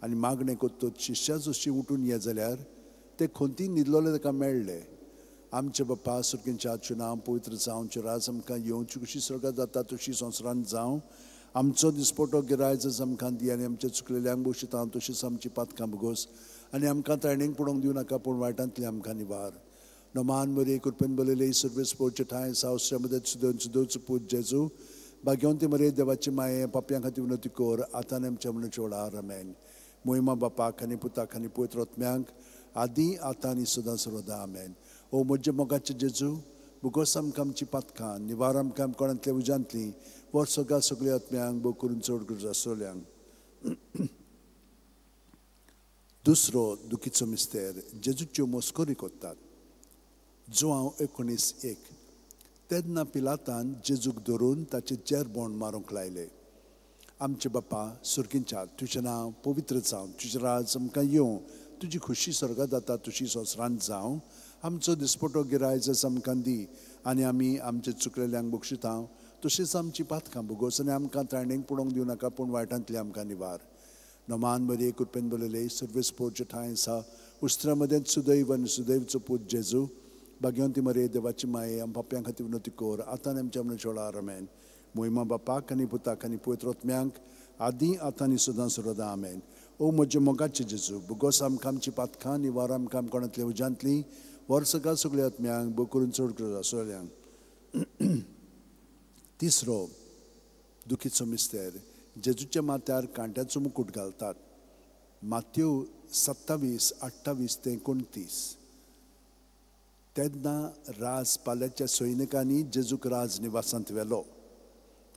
आनी मागणें कोत्तो शिश्या जशी उठून ये जाल्यार ते खोंती न्हिदलोले ताका मेळ्ळे. आमचे बापा सुरकेच्या तुजें नांव पवित्र जावं, तुजें राज आमकां येवं, तुजी खुशी स्वर्गांत जाता तशी संवसारांत जावं. आमचो दिसपटो गिराय आयज आमकां दी, आनी आमच्या चुकलेल्यांक बक्षितां तशीच आमची पातकां भोगोस, आनी आमकां तायणेक पडोवंक दिवं नाका, पूण वायटांतली आमकां निवार. नोमान बरे कृपेन बोलले सर्वेस पोरचे ठांय आसा, उस्त्र्या मदेंच सुदैवचो पूत जेजू, भाग्यवंती मरे देवाची माये, पापयां खातीर विनोती कोर, आतां आनी आमच्या मनाच्या वेळार आमेन. मोहिमा बापाक आनी पुताक आनी पवित्र आत्म्यांक आदी आतां आनी सदां सर्वदा आमेन. ओ म्हज्या मोगाचें जेजू, बुगोस आमकां आमची पातकां, निवार आमकां आमच्या कोणांतल्या उजांतली, वर सगळ्या आत्म्यांक बो करून चड गरज आसोल्यांक. दुसरो दुखीचो मिस्तेर जेजूच्यो मोस्कोरी कोत्तात. जुआंव 19:1. तेन्ना पिलातान जेजूक धरून ताचे जेरबोंड मारूंक लायले. आमचे बापा सुर्गींच्या, तुजें नांव पवित्र जावं, तुजें राज आमकां येवं, तुजी खुशी स्वर्गांत जाता तशी संवसारांत जावं. आमचो दिसपटो गिरायज आमकां दी, आनी आमी आमचे चुकलेल्यांक बक्षितांव, तशीच आमची पातकां बुगोस, आनी आमकां ताळणेक पडोवंक दिवं नाका, पूण वायटांतली आमकां निवार. नोमान बरी कृपेन बलयले सर्वेस पोरचे ठांय आसा, उस्त्रा मदें सुदैव आनी सुदैवचो पूत जेजू, भाग्यवंती मरे देवाची माये, आम पाप्यां खातीर विनोती कोर, आतां आनी आमच्या मनाच्या वेळार आमेन. मोहिमा बापाक आनी पुताक आनी पवित्र आत्म्यांक आदी आतां आनी सदां सर्वदा आमेन. ओ म्हजे मोगाचे जेजू, बुगोस आमकां आमची पातकां, निवार आमकां आमच्या कोणांतल्या उजांतली, वर सगळ्या आत्म्यांक बो करून चड गरज आसोल्यांक. तिसरो दुखीचो मिस्तेर जेजूच्या माथ्यार कांट्याचो मुकुट घालतात. माथ्यू 27:28-29. तेन्ना राजपाल्याच्या सैनिकांनी जेजूक राज निवासांत व्हेलो.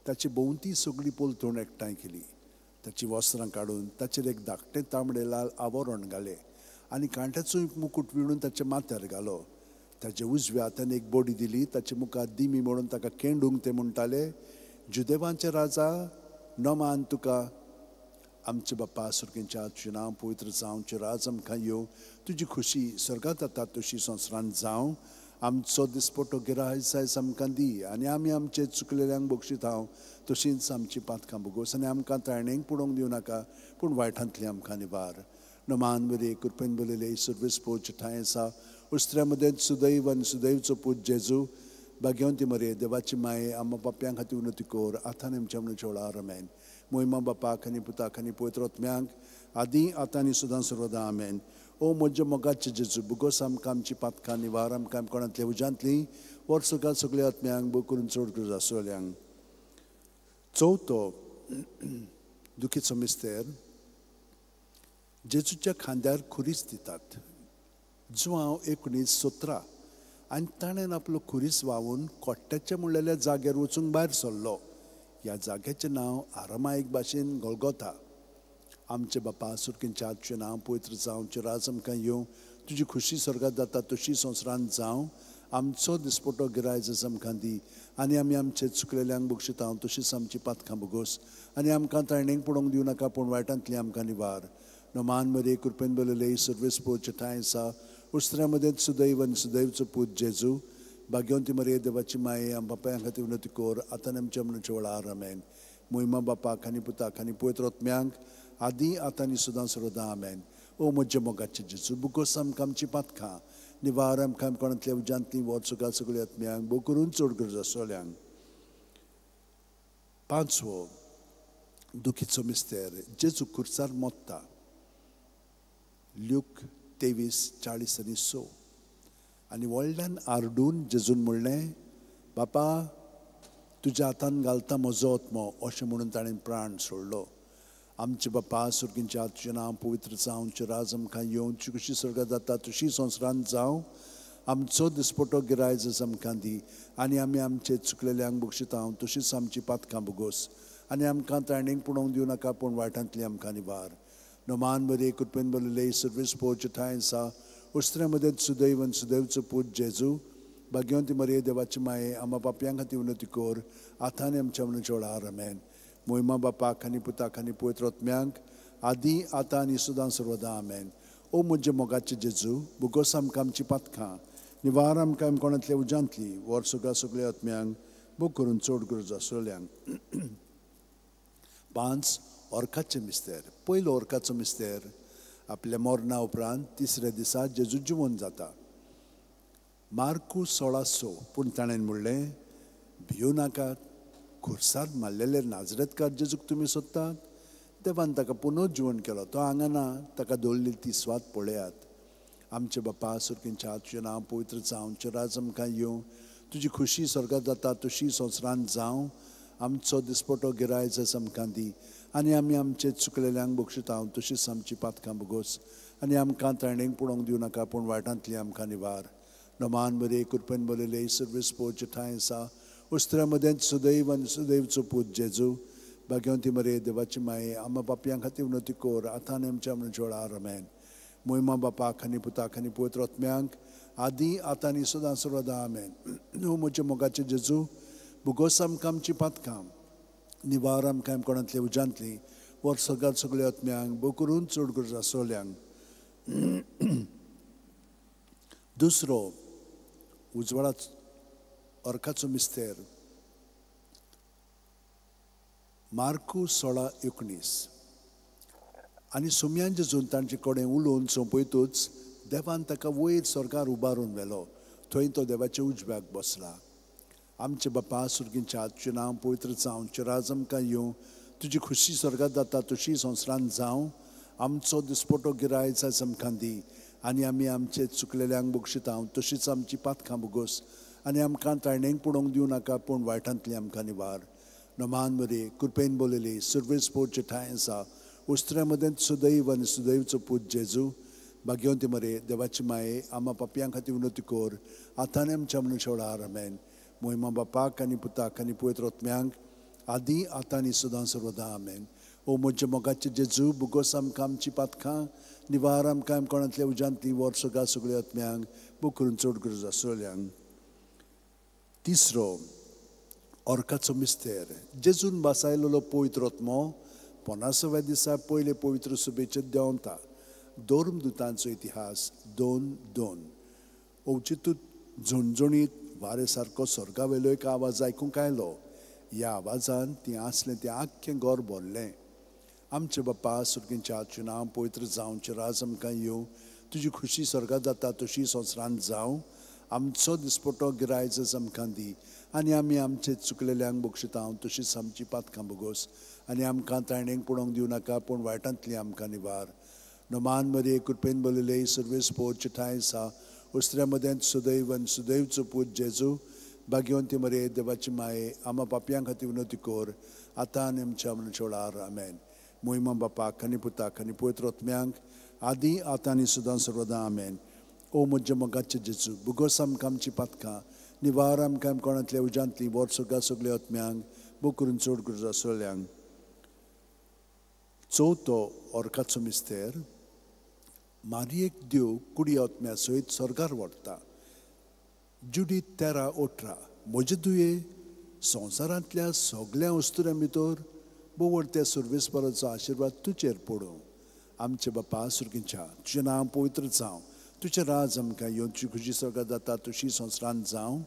ताची भोंवती सगळी पोलतोण एकठांय केली. ताची वस्त्रां काडून ताचेर एक धाकटें तांबडें लाल आवरण घालें आनी कांट्याचो मुकुट विणून ताच्या माथ्यार घालो. ताचे उजव्या हातान एक बडी दिली. ताच्या मुखार दिमी म्हणून ताका केंडूंक ते म्हणटाले, जुदेवांचे राजा नोमान तुका. आमचे बापा सुर्गींच्या, तुजें नांव पवित्र जावं, तुजें राज आमकां येवं, तुजी खुशी स्वर्गांत जाता तशी संवसारांत जावं. आमचो दिसपटो गिरायज आमकां दी, आनी आमी आमचे चुकलेल्यांक बक्षितांव, तशींच आमची पातकां बुगोस, आनी आमकां ताळणेक पडोवंक दिवं नाका, पूण वायटांतली आमकां निवार. नोमान बरी कृपेन बलयले सर्वेस पोरचे ठांय आसा, उस्त्र्या मदें सुदैव आनी सुदैवचो पूत जेजू, भाग्यवंती मरे देवाची माये, आम पाप्यां खातीर विनोती कोर, आतां आनी आमच्या मनाच्या वेळार आमेन. मोहिमा बापाक आनी पुताक आनी पवित्र आत्म्यांक आदी आतां आनी सदां सर्वदा आमेन. ओ म्हज्या मोगाचे जेजू, बुगोस आमकां आमची पातकां, निवार आमकां आमच्या कोणांतल्या उजांतली, वर सगळ्या आत्म्यांक बो करून चड गरज आसोल्यांक. चवथो दुखीचो मिस्तेर जेजूच्या खांद्यार खुरीस दितात. जुआंव 19:17. आनी ताणें आपलो खुरीस व्हांवून कोट्ट्याच्या म्हणलेल्या जाग्यार वचूंक भायर सरलो. ह्या जाग्याचें नांव आरामायक भाशेन गोल्गोथा. आमचे बापा सुर्गींच्या, तुजें नांव पवित्र जावं, तुजें राज आमकां येवं, तुजी खुशी स्वर्गांत जाता तशी संवसारांत जावं. आमचो दिसपटो गिरायज आमकां दी, आनी आमी आमचे चुकलेल्यांक बक्षितांव, तशीच आमची पातकां बुगोस, आनी आमकां ताळणेक पडोवंक दिवं नाका, पूण वायटांतली आमकां निवार. नोमान मरे कृपेन बलयले सर्वेस पोरचे ठांय आसा, उस्त्र्या मदें सुदैव आनी सुदैवचो पूत जेजू, भाग्यवंती मरे देवाची माये, आम बापायां खातीर विनोती कोर, आतां आमच्या मनाच्या वेळार आमेन. मोहिमा बापाक आनी पुताक आनी पवित्र आत्म्यांक आदी आतां आनी सदां सर्वदा आमेन. ओ म्हज्या मोगाचे जेजू, बुगोस आमकां आमची पातकां, निवार आमकां आमच्या कोणांतल्या उजांतली, वर सगळ्या आत्म्यांक बो करून चड गरज आसोल्यांक. पांचवो दुखीचो मिस्तेर जेजू खुर्सार मोत्ता. ल्यूक 23:40-6. आनी व्हडल्यान आरडून जेजून म्हणलें, बापा तुज्या हातान घालता म्हजो आत्मो, अशें म्हणून ताणें प्राण सोडलो. आमचे बापा सुर्गींच्या, तुजें नांव पवित्र जावं, तुजें राज आमकां येवं, तुजी खुशी स्वर्गांत जाता तशी संवसारांत जावं. आमचो दिसपटो गिरायज आमकां दी, आनी आमी आमचे चुकलेल्यांक बक्षितांव, तशीच आमची पातकां बुगोस, आनी आमकां ताळणेक पडोवंक दिवं नाका, पूण वायटांतली आमकां निवार. नोमान बरे कृपेन बलयले सर्वेस पोरचे ठांय आसा, उस्त्र्या मदें सुदैव आनी सुदैवचो पूत जेजू, भाग्यवंती मरे देवाची माये, आम पाप्यां खातीर विनोती कोर, आतां आनी आमच्या मनाच्या वेळार आमेन. मोहिमा बापाक आनी पुताक आनी पवित्र आत्म्यांक आदी आतां आनी सदां सर्वदा आमेन. ओ म्हजे मोगाचे जेजू, बुगोस आमकां आमची पातकां, निवार आमकां आमच्या कोणांतल्या उजांतली, वर सगळ्या आत्म्यांक बो करून चड गरज आसोल्यांक. 5. ओर्काचें मिस्तेर. पयलो ओर्काचो मिस्तेर आपल्या मरणा उपरांत तिसऱ्या दिसा जेजू जिवंत जाता. मार्कू 16:6. पूण ताणें म्हणलें, भियो नाकात, खुर्सार मारलेले नाजरेतकार जेजूक तुमी सोदतात. देवान ताका पुनर्जीवन केलो, तो हांगा ना, ताका दवरलेली ती स्वात पळयात. आमचे बापा सुर्गींच्या, तुजें नांव पवित्र जावं, तुजें राज आमकां येवं, तुजी खुशी स्वर्गांत जाता तशी संवसारांत जावं. आमचो दिसपटो गिरायज आमकां दी आनी आमी आमचे चुकलेल्यांक बक्षितांव तशीच आमची पातकां बगोस आनी आमकां तरणेक पडोवंक दिवं नाका पूण वायटांतली आमकां निवार नमान बरे कृपेन बरयले सर्वीस पोवचे ठांय आसा उस्त्र्या मदें सुदैव आनी सुदैवचो पूत जेजू भाग्यवंती मरे देवाची माये आमा बापयां खातीर उन्नती कोर आतां आनी आमच्या मनशाळार आमेन मोहिमा बापाक आनी पुताक आनी पवित्र आत्म्यांक आदी आतां आनी सदां सर्वदा आमेन न्हू म्हजे मोगाचे जेजू बुगोस आमकां आमची पातकां निवार आमकां कोणांतली उज्यांतली वर सगळ्यात सगळ्या आत्म्यांक बो करून चड गरज आसोल्यांक दुसरो उजवाडाच अर्काचो मिस्तेर मार्कू 16:19 आनी सुमयान जेजून तांचे कडेन उलोवन सोंपयतूच देवान ताका वयर स्वर्गार उबारून व्हेलो थंय तो देवाच्या उजव्याक बसला आमचे बापा सुर्गींच्या तुजें नांव पवित्र जावं चिराज आमकां येवं तुजी खुशी स्वर्गात जाता तशी संवसारांत जावं आमचो दिसपटो गिरायज आयज आमकां दी आनी आमी आमचे चुकलेल्यांक बक्षितांव तशीच आमची पातकां बगोस आनी आमकां ताळणेक पडोवंक दिवं नाका पूण वायटांतली आमकां निवार नमान मरे कृपेन बोलयली सर्वेस पोवचे ठांय आसा उस्त्र्या मदें सुदैव आनी सुदैवचो पूत जेजू भाग्यवंती मरे देवाची माये आमा पापयां खातीर उन्नती कोर आतां आनी आमच्या मनशाळार आमेन मोहिमा बापाक आनी पुताक आनी पवित्र आत्म्यांक आदी आतां आनी सदां सर्वदा आमेन ओ म्हज्या मोगाचे जेजू बुगोस आमकां आमची पातकां निवार आमकां कोणांतल्या उज्यांतली वर सगळ्या सगळ्या आत्म्यांक बूक करून चड गरज आसलेल्यांक तिसरो अर्काचो मिस्तेर जेजून बसायलेलो पवित्र आत्मो 50व्या दिसा पयले पवित्र सभेचे देंवता दोर्मदूतांचो इतिहास 2:2 ओवचितूत झणझणीत वारे सारको स्वर्गावेलो एक आवाज आयकूंक आयलो ह्या आवाजान ती आसलें तें आख्खें घर भरलें आमचे बापा सुर्गींच्या तुजें नांव पवित्र जावं चिराज आमकां येवं तुजी खुशी स्वर्गात जाता तशी संवसारांत जावं आमचो दिसपटो गिरायज आमकां दी आनी आमी आमचे चुकलेल्यांक बक्षितांव तशीच आमची पातकां बगोस आनी आमकां ताळणेक पडोवंक दिवं नाका पूण वायटांतली आमकां निवार नमान मरे कृपेन बोलयले सर्वेस पोवचे ठांय आसा उस्त्र्या मदें सुदैव आनी सुदैवचो पूत जेजू भाग्यवंती मरे देवाची माये आमा पापयां खातीर उन्नती कोर आतां आनी आमच्या मनशाळार आमेन मोहिमा बापाक आनी पुताक आनी पवित्र आत्म्यांक आदी आतां आनी सदां सर्वदा आमेन ओ म्हज्या मोगाचे जेजू बुगोस आमकां आमची पातकां निवार आमकां कोणांतल्या उज्यांतली वर सगळ्या सगळ्या आत्म्यांक बूक करून चड गरज आसलेल्यांक चवथो अर्काचो मिस्तेर मारयेक देव कुडी आत्म्या सयत स्वर्गार व्हरता जुडीत 13:18 म्हजे दुये संवसारांतल्या सगळ्या वस्तुऱ्यां भितर बोवडत्या सर्वेस्पराचो आशिर्वाद तुजेर पडूं आमचे बापा सुर्गींच्या तुजें नांव पवित्र जावं तुजें राज आमकां येवन तुजी खुशी स्वर्गात जाता तशी संवसारांत जावं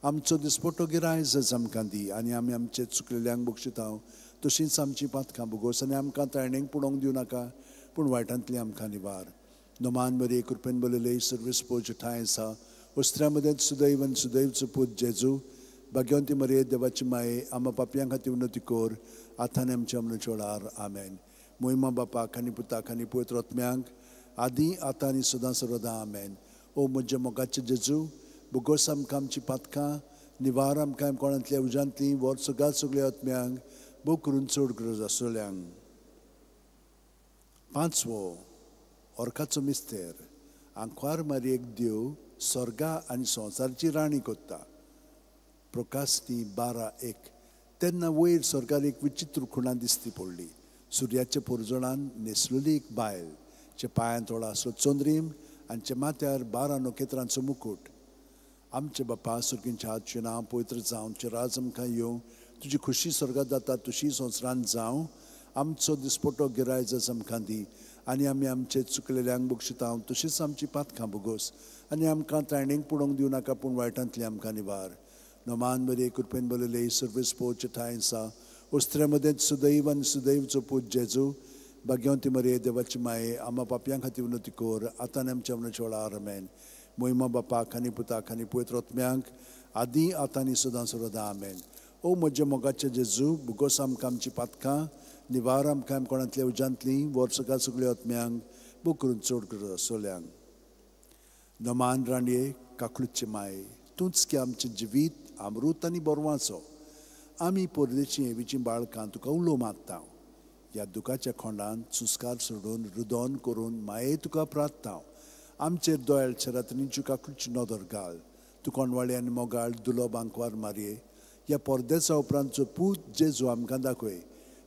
आमचो दिसपटो गिरायज आमकां दी आनी आमी आमचे चुकलेल्यांक बक्षितांव तशींच आमची पातकां बगोस आनी आमकां ताळणेक पडोवंक दिवं नाका पूण वायटांतली आमकां निवार नमान मरे कृपेन बोलयले सर्वेस पोवचे ठांय आसा उस्त्र्या मदें सुदैव आनी सुदैवचो पूत जेजू भाग्यवंती मरे देवाची माये आमा पापयां खातीर उन्नती कोर आतां आनी आमच्या मनशाळार आमेन मोहिमा बापाक आनी पुताक आनी पवित्र आत्म्यांक आदी आतां आनी सदां सर्वदा आमेन ओ म्हजे मोगाचे जेजू बुगोस आमकां आमची पातकां निवार आमकां कोणांतल्या उज्यांतली वर सगळ्या सगळ्या आत्म्यांक बूक करून चड गरज आसलेल्यांक पांचवो अर्काचो मिस्तेर आंकवार मारयेक देव स्वर्गा आनी संवसाराची राणी कोत्ता प्रकाशनी 12:1 तेन्ना वयर स्वर्गार एक विचित्र खुणां दिसती पडली सुर्याच्या पुरजणान न्हेसलेली एक बायल चे पांयां थोडो आसलो चंद्रीम आनी चे माथ्यार 12 नखेत्रांचो मुकुट आमचे बापा सुर्गींच्या तुजें नांव पवित्र जावं चिराज आमकां येवं तुजी खुशी स्वर्गात जाता तशी संवसारांत जावं आमचो दिसपटो गिरायज आमकां दी आनी आमी आमचे चुकलेल्यांक बक्षितांव तशीच आमची पातकां बगोस आनी आमकां ताळणेक पडोवंक दिवं नाका पूण वायटांतली आमकां निवार नमान मरे कृपेन बोलयले सर्वेस पोवचे ठांय आसा उस्त्र्या मदें सुदैव आनी सुदैवचो पूत जेजू भाग्यवंती मरे देवाची माये आमा पापयां खातीर उन्नती कोर आतां आनी आमच्या मनशाळार आमेन मोहिमा बापाक आनी पुताक आनी पवित्र आत्म्यांक आदी आतां आनी सदां सर्वदा आमेन ओ म्हज्या मोगाचे जेजू बुगोस आमकां आमची पातकां निवार आमकां कोणांतल्या उज्यांतली वर सगळ्या सगळ्या आत्म्यांक बूक करून चड गरज आसलेल्यांक नमान राणये काकूचे माये तूंच की आमचें जिवीत अमृत आनी बोरवाचो आमी परदेशी हेवीचीं बाळकां तुका उलो मागता ह्या दुखाच्या खोंडान सुस्कार सोडून रुदोन करून माये तुका प्रार्थना आमचेर दोळ्याच्या रात्रीं चुकाकुलची नदर घाल तू कोणवाळी आनी मोगाळ दुलो बांकवार मारये ह्या परदेसा उपरांतचो पूत जेजू आमकां दाखय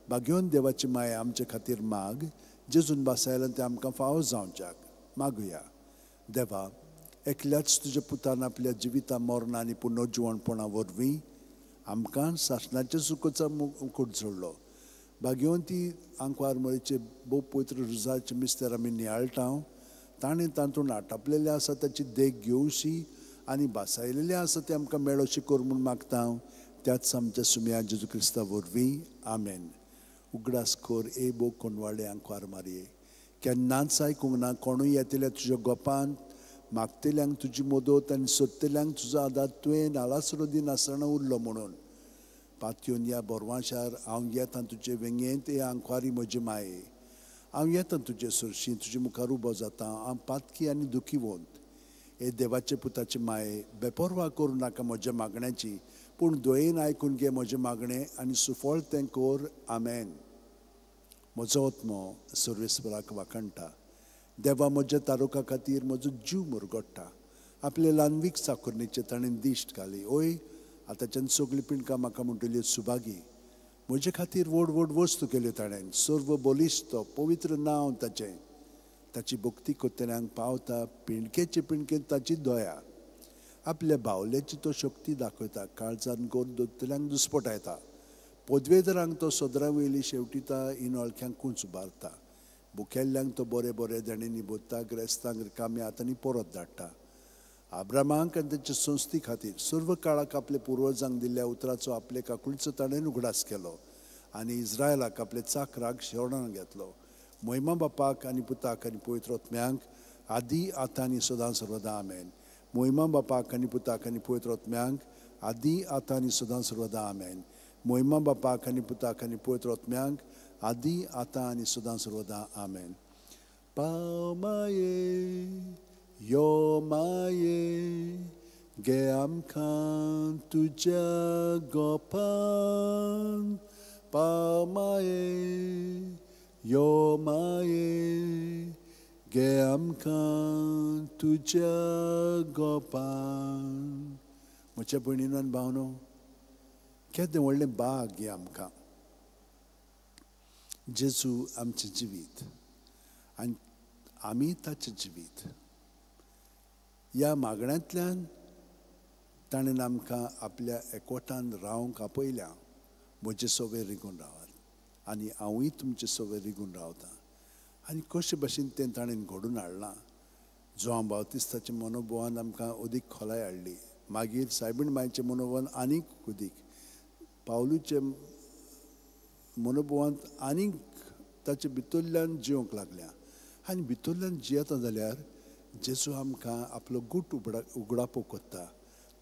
बागेवन देवाची माय आमचे खातीर माग जेजून बासायल्यान ते आमकां फावो जावच्याक मागुया देवा एकल्याच तुज्या पुतान आपल्या जिविता मरण आनी पुनर्जिवणपणा वरवीं आमकां सासणाच्या सुखोचा मुकुट जोडलो बागेवन ती आंकवार मळीचे भोव पवित्र रुजाचे मिस्तेर आमी नियाळटाव ताणें तातूंत आटापलेले आसा ताची देख घेवशी आनी बासायलेले आसा ते आमकां मेळोशी कर म्हूण मागता त्याच आमच्या सुम्या जेजू क्रिस्ता वरवीं आमेन उगडास खोर ए बो कोणवाडे आंकवार मारये केन्नाच आयकूंक ना कोणूय येतल्या तुज्या गोपान मागतल्यांक तुजी मदत आनी सोदतल्यांक तुजो आदार तुवें नालासरो दिन आसतना उरलो म्हणून पातयेवन ह्या बोरवाशार हांव येता तुजे वेंगेंत हे आंकवारी म्हजे माये हांव येता तुजे सुरशी तुजे मुखार उबो जाता हांव पातकी आनी दुखीवंत हे देवाचे पुताचे माये बेपरवा करूं नाका म्हज्या मागण्याची पूण दोयेन आयकून घे म्हजें मागणें आनी सुफळ तें कर आमेन म्हजो आत्मो सर्वेस्पराक वाखणटा देवा म्हज्या तारुका खातीर म्हजो जीव मुरगोडटा आपले ल्हानवीक साकुरणीचे ताणें दिश्ट घाली ओय आतांच्यान सगळीं पिणकां म्हाका म्हणटली सुभागी म्हजे खातीर व्हड व्हड वस्तू केल्यो ताणें सर्व बलिश्ट पवित्र नांव ताचें ताची भक्ती करतल्यांक पावता पिणकेचे पिणकेंत ताची दया आपल्या बावल्याची तो शक्ती दाखयता काळजान गोर दोतल्यांक दुस्पटायता पदवेदरांक तो सदरां वयली शेवटिता इनोळख्यांक कूंच उबारता बुकेल्ल्यांक तो बरे बरे देणे निभोता ग्रेस्तांक रिकाम्या हातांनी परत धाडटा आब्रामांक आनी ताच्या संस्थी खातीर सर्व काळाक आपले पुर्वजांक दिल्ल्या उतराचो आपले काकुळचो ताणें उगडास केलो आनी इस्रायलाक आपले चाकराक शेवणान घेतलो महिमा बापाक आनी पुताक आनी पवित्र आत्म्यांक आदी आतां आनी सदां सर्वदा आमेन महिमा बापाक आनी पुताक आनी पवित्र आत्म्यांक आदी आतां आनी सदां सर्वदा आमेन महिमा बापाक आनी पुताक आनी पवित्र आत्म्यांक आदी आतां आनी सदां सर्वदा आमेन पाव माये यो माये गे आमकां तुज्या गोपान पाव माये यो माये गे आमकां तुज्या गोपान म्हज्या भयणीनो आनी भावनो केदें व्हडलें बाग हें आमकां जेजू आमचें जिवीत आनी आमी ताचें जिवीत ह्या मागण्यांतल्यान ताणें आमकां आपल्या एकवटान रावंक आपयल्या म्हजे सवे रिगून रावात आनी हांवूय तुमचे सवे रिगून रावतां आनी कशे भाशेन तें ताणें घडोवन हाडलां जोआं बावतिस्ताच्या मनोभवान आमकां अदीक खोलाय हाडली मागीर सायबीण मांयच्या मनोभवान आनीक अदीक पावलूचे मनोभवांत आनीक ताचे भितरल्यान जिवंक लागल्या आनी भितरल्यान जियेता जाल्यार जेजू आमकां आपलो गूट उगडापो कोत्ता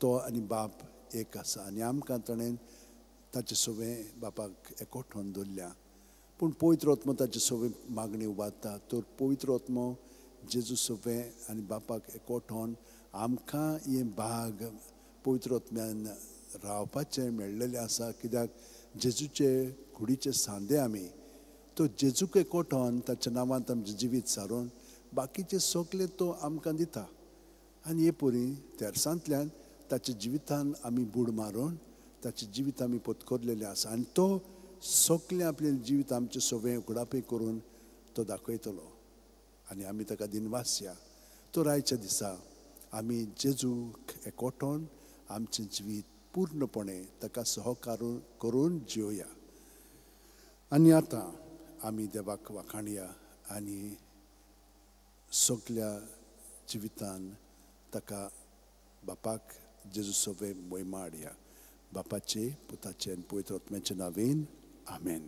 तो आनी बाप एक आसा आनी आमकां ताणें ताचे सवें बापाक एकवठावन दवरल्या पूण पवित्र आत्मो ताचे सवें मागणी उबारता तर पवित्र आत्मो जेजू सवें आनी बापाक एकवठावन आमकां हें भाग पवित्र आत्म्यान रावपाचें मेळ्ळेलें आसा कित्याक जेजूचे कुडीचे सांदे आमी तो जेजूक एकवठावन ताच्या नांवांत आमचें जिवीत सारून बाकीचे सगळे तो आमकां दिता आनी हे परी तेरसांतल्यान ताच्या जिवितान आमी बूड मारून ताचें जिवीत आमी पत्करलेलें आसा आनी तो सगळें आपलें जिवीत आमचें सवें उगडापे करून तो दाखयतलो आनी आमी ताका दिनवास या तर आयच्या दिसा आमी जेजूक एकवठावन आमचें जिवीत पूर्णपणे ताका सहकार करून जिवया आनी आतां आमी देवाक वाखाणया आनी सगल्या जिवितान ताका बापाक जेजू सवें महिमा हाडया बापाचे पुताचे आनी पवित्र आत्म्याचे नांवेन आमेन